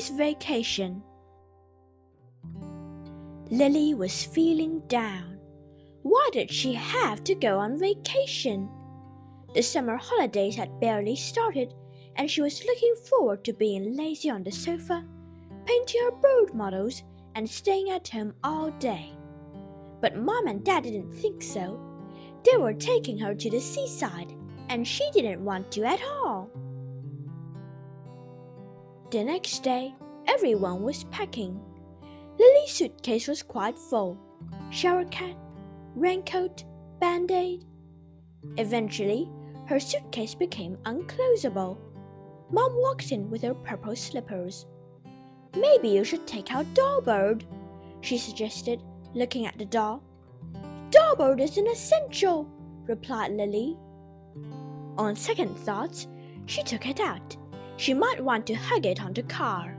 Lily's vacation. Lily was feeling down. Why did she have to go on vacation? The summer holidays had barely started, and she was looking forward to being lazy on the sofa, painting her bird models, and staying at home all day. But Mom and Dad didn't think so. They were taking her to the seaside, and she didn't want to at all. The next day, everyone was packing. Lily's suitcase was quite full. Shower cap, raincoat, band-aid. Eventually, her suitcase became unclosable. Mom walked in with her purple slippers. "Maybe you should take out Dollbird," she suggested, looking at the doll. "Dollbird is an essential," replied Lily. On second thoughts, she took it out. She might want to hug it on the car.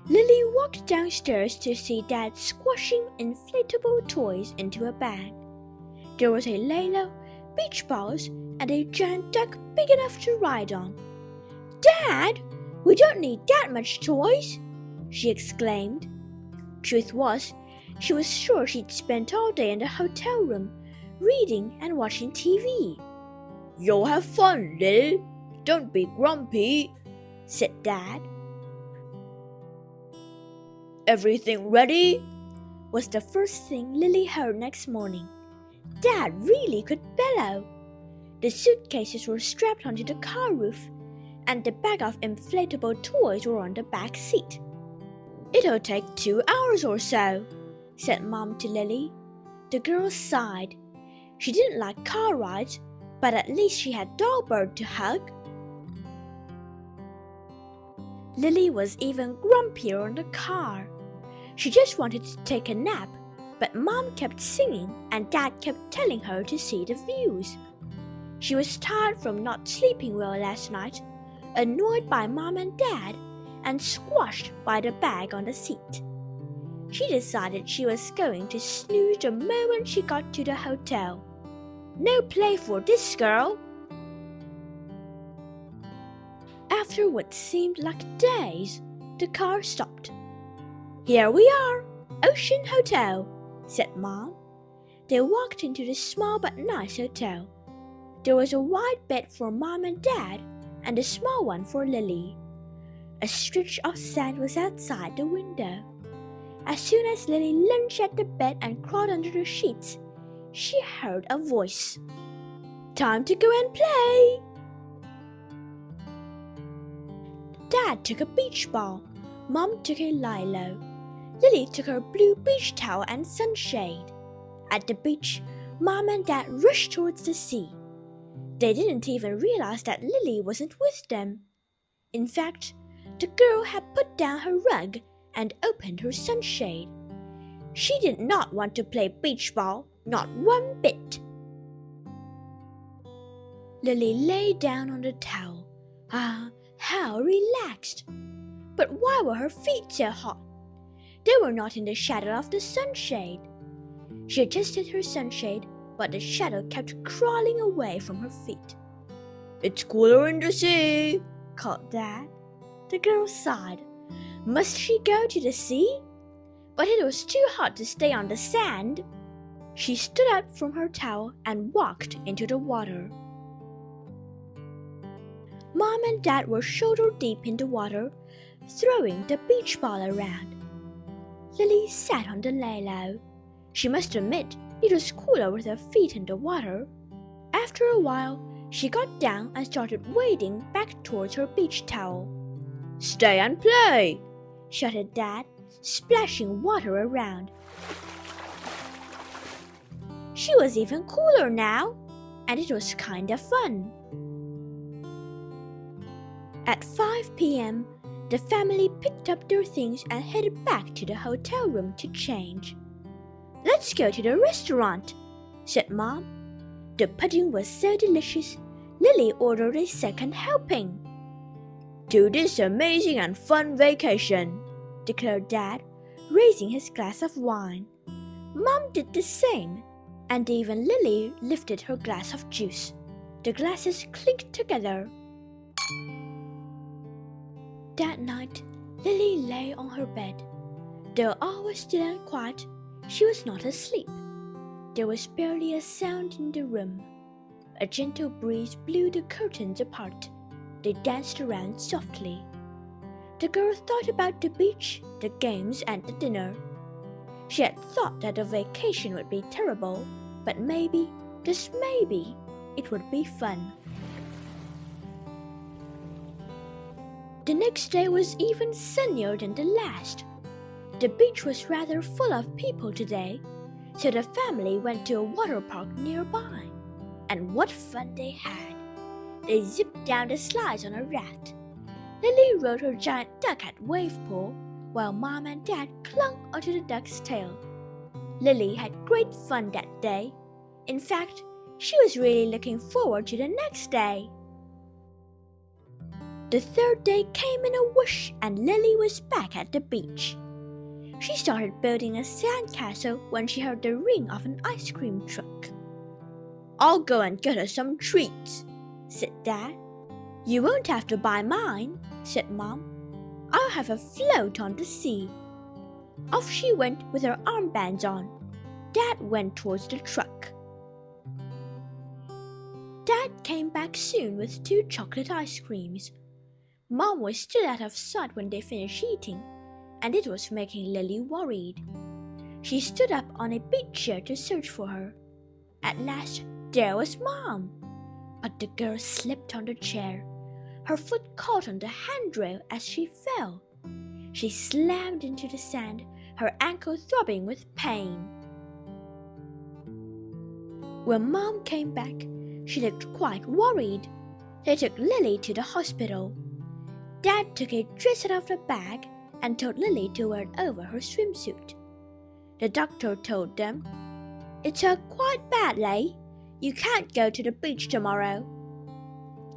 Lily walked downstairs to see Dad squashing inflatable toys into a bag. There was a Lilo, beach balls, and a giant duck big enough to ride on. "Dad, we don't need that much toys," she exclaimed. Truth was, she was sure she'd spent all day in the hotel room, reading and watching TV. "You'll have fun, Lil. Don't be grumpy," said Dad. "Everything ready?" was the first thing Lily heard next morning. Dad really could bellow. The suitcases were strapped onto the car roof, and the bag of inflatable toys were on the back seat. "It'll take 2 hours or so," said Mom to Lily. The girl sighed. She didn't like car rides, but at least she had Dollbird to hug. Lily was even grumpier in the car. She just wanted to take a nap, but Mom kept singing and Dad kept telling her to see the views. She was tired from not sleeping well last night, annoyed by Mom and Dad, and squashed by the bag on the seat. She decided she was going to snooze the moment she got to the hotel. No play for this girl. After what seemed like days, the car stopped. "Here we are, Ocean Hotel," said Mom. They walked into the small but nice hotel. There was a wide bed for Mom and Dad, and a small one for Lily. A stretch of sand was outside the window. As soon as Lily lunged at the bed and crawled under the sheets, she heard a voice. "Time to go and play!" Dad took a beach ball. Mom took a Lilo. Lily took her blue beach towel and sunshade. At the beach, Mom and Dad rushed towards the sea. They didn't even realize that Lily wasn't with them. In fact, the girl had put down her rug and opened her sunshade. She did not want to play beach ball, not one bit. Lily lay down on the towel. How relaxed! But why were her feet so hot? They were not in the shadow of the sunshade. She adjusted her sunshade, but the shadow kept crawling away from her feet. "It's cooler in the sea," called Dad. The girl sighed. Must she go to the sea? But it was too hot to stay on the sand. She stood up from her towel and walked into the water. Mom and Dad were shoulder deep in the water, throwing the beach ball around. Lily sat on the Lilo. She must admit it was cooler with her feet in the water. After a while, she got down and started wading back towards her beach towel. "Stay and play!" shouted Dad, splashing water around. She was even cooler now, and it was kind of fun. At 5 p.m., the family picked up their things and headed back to the hotel room to change. "Let's go to the restaurant," said Mom. The pudding was so delicious, Lily ordered a second helping. "To this amazing and fun vacation," declared Dad, raising his glass of wine. Mom did the same, and even Lily lifted her glass of juice. The glasses clinked together. That night, Lily lay on her bed. Though all was still and quiet, she was not asleep. There was barely a sound in the room. A gentle breeze blew the curtains apart. They danced around softly. The girl thought about the beach, the games, and the dinner. She had thought that the vacation would be terrible, but maybe, just maybe, it would be fun. The next day was even sunnier than the last. The beach was rather full of people today, so the family went to a water park nearby. And what fun they had! They zipped down the slides on a raft. Lily rode her giant duck at wave pool, while Mom and Dad clung onto the duck's tail. Lily had great fun that day. In fact, she was really looking forward to the next day. The third day came in a whoosh and Lily was back at the beach. She started building a sandcastle when she heard the ring of an ice cream truck. "I'll go and get her some treats," said Dad. "You won't have to buy mine," said Mom. "I'll have a float on the sea." Off she went with her armbands on. Dad went towards the truck. Dad came back soon with 2 chocolate ice creams. Mom was still out of sight when they finished eating, and it was making Lily worried. She stood up on a big chair to search for her. At last, there was Mom. But the girl slipped on the chair. Her foot caught on the handrail as she fell. She slammed into the sand, her ankle throbbing with pain. When Mom came back, she looked quite worried. They took Lily to the hospital. Dad took a dress out of the bag and told Lily to wear it over her swimsuit. The doctor told them, "It's hurt quite badly. You can't go to the beach tomorrow."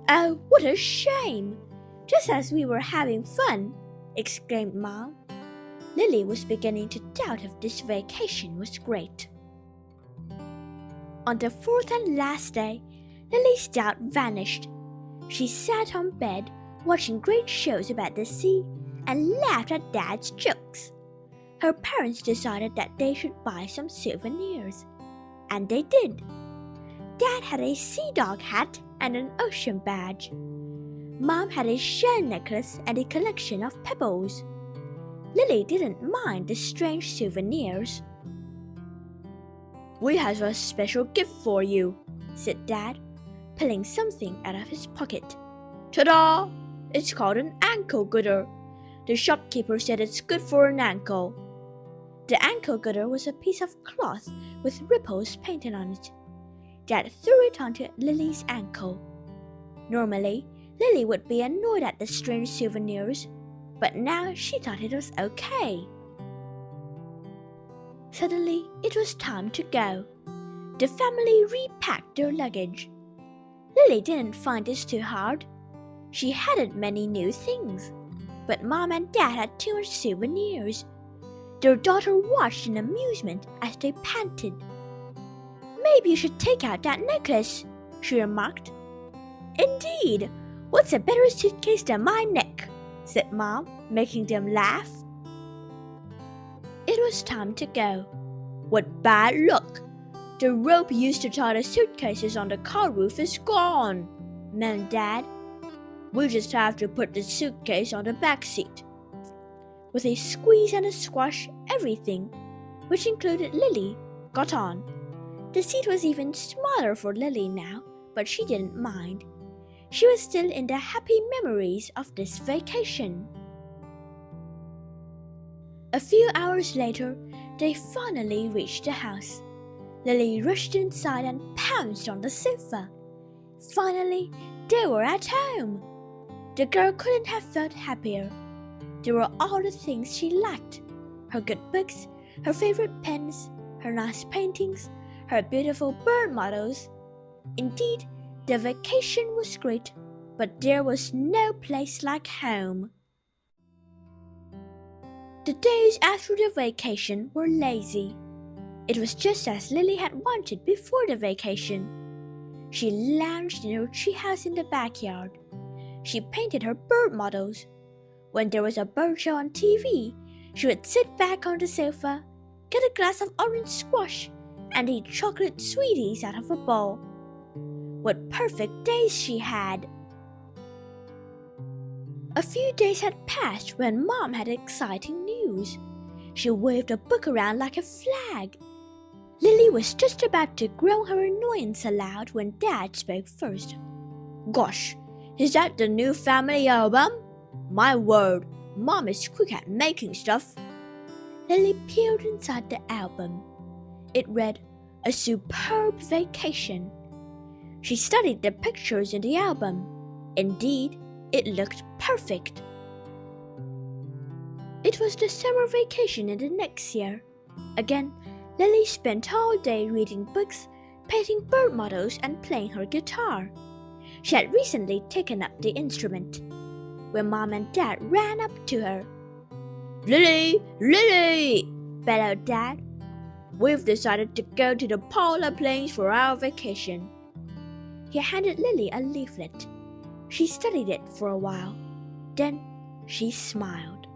"Oh, what a shame! Just as we were having fun!" exclaimed Mom. Lily was beginning to doubt if this vacation was great. On the 4th and last day, Lily's doubt vanished. She sat on bed, watching great shows about the sea, and laughed at Dad's jokes. Her parents decided that they should buy some souvenirs. And they did. Dad had a sea dog hat and an ocean badge. Mom had a shell necklace and a collection of pebbles. Lily didn't mind the strange souvenirs. "We have a special gift for you," said Dad, pulling something out of his pocket. "Ta-da! It's called an ankle gooder. The shopkeeper said it's good for an ankle." The ankle gooder was a piece of cloth with ripples painted on it. Dad threw it onto Lily's ankle. Normally, Lily would be annoyed at the strange souvenirs, but now she thought it was okay. Suddenly, it was time to go. The family repacked their luggage. Lily didn't find this too hard. She hadn't many new things, but Mom and Dad had too much souvenirs. Their daughter watched in amusement as they panted. "Maybe you should take out that necklace," she remarked. "Indeed, what's a better suitcase than my neck?" said Mom, making them laugh. It was time to go. "What bad luck! The rope used to tie the suitcases on the car roof is gone," moaned Dad. "We'll just have to put the suitcase on the back seat." With a squeeze and a squash, everything, which included Lily, got on. The seat was even smaller for Lily now, but she didn't mind. She was still in the happy memories of this vacation. A few hours later, they finally reached the house. Lily rushed inside and pounced on the sofa. Finally, they were at home. The girl couldn't have felt happier. There were all the things she liked: her good books, her favorite pens, her nice paintings, her beautiful bird models. Indeed, the vacation was great, but there was no place like home. The days after the vacation were lazy. It was just as Lily had wanted before the vacation. She lounged in her treehouse in the backyard. She painted her bird models. When there was a bird show on TV, she would sit back on the sofa, get a glass of orange squash, and eat chocolate sweeties out of a bowl. What perfect days she had! A few days had passed when Mom had exciting news. She waved a book around like a flag. Lily was just about to groan her annoyance aloud when Dad spoke first. "Gosh, is that the new family album? My word, Mom is quick at making stuff." Lily peered inside the album. It read, "A superb vacation." She studied the pictures in the album. Indeed, it looked perfect. It was the summer vacation in the next year. Again, Lily spent all day reading books, painting bird models, and playing her guitar. She had recently taken up the instrument. When Mom and Dad ran up to her, "Lily! Lily!" bellowed Dad. "We've decided to go to the polar plains for our vacation." He handed Lily a leaflet. She studied it for a while. Then she smiled.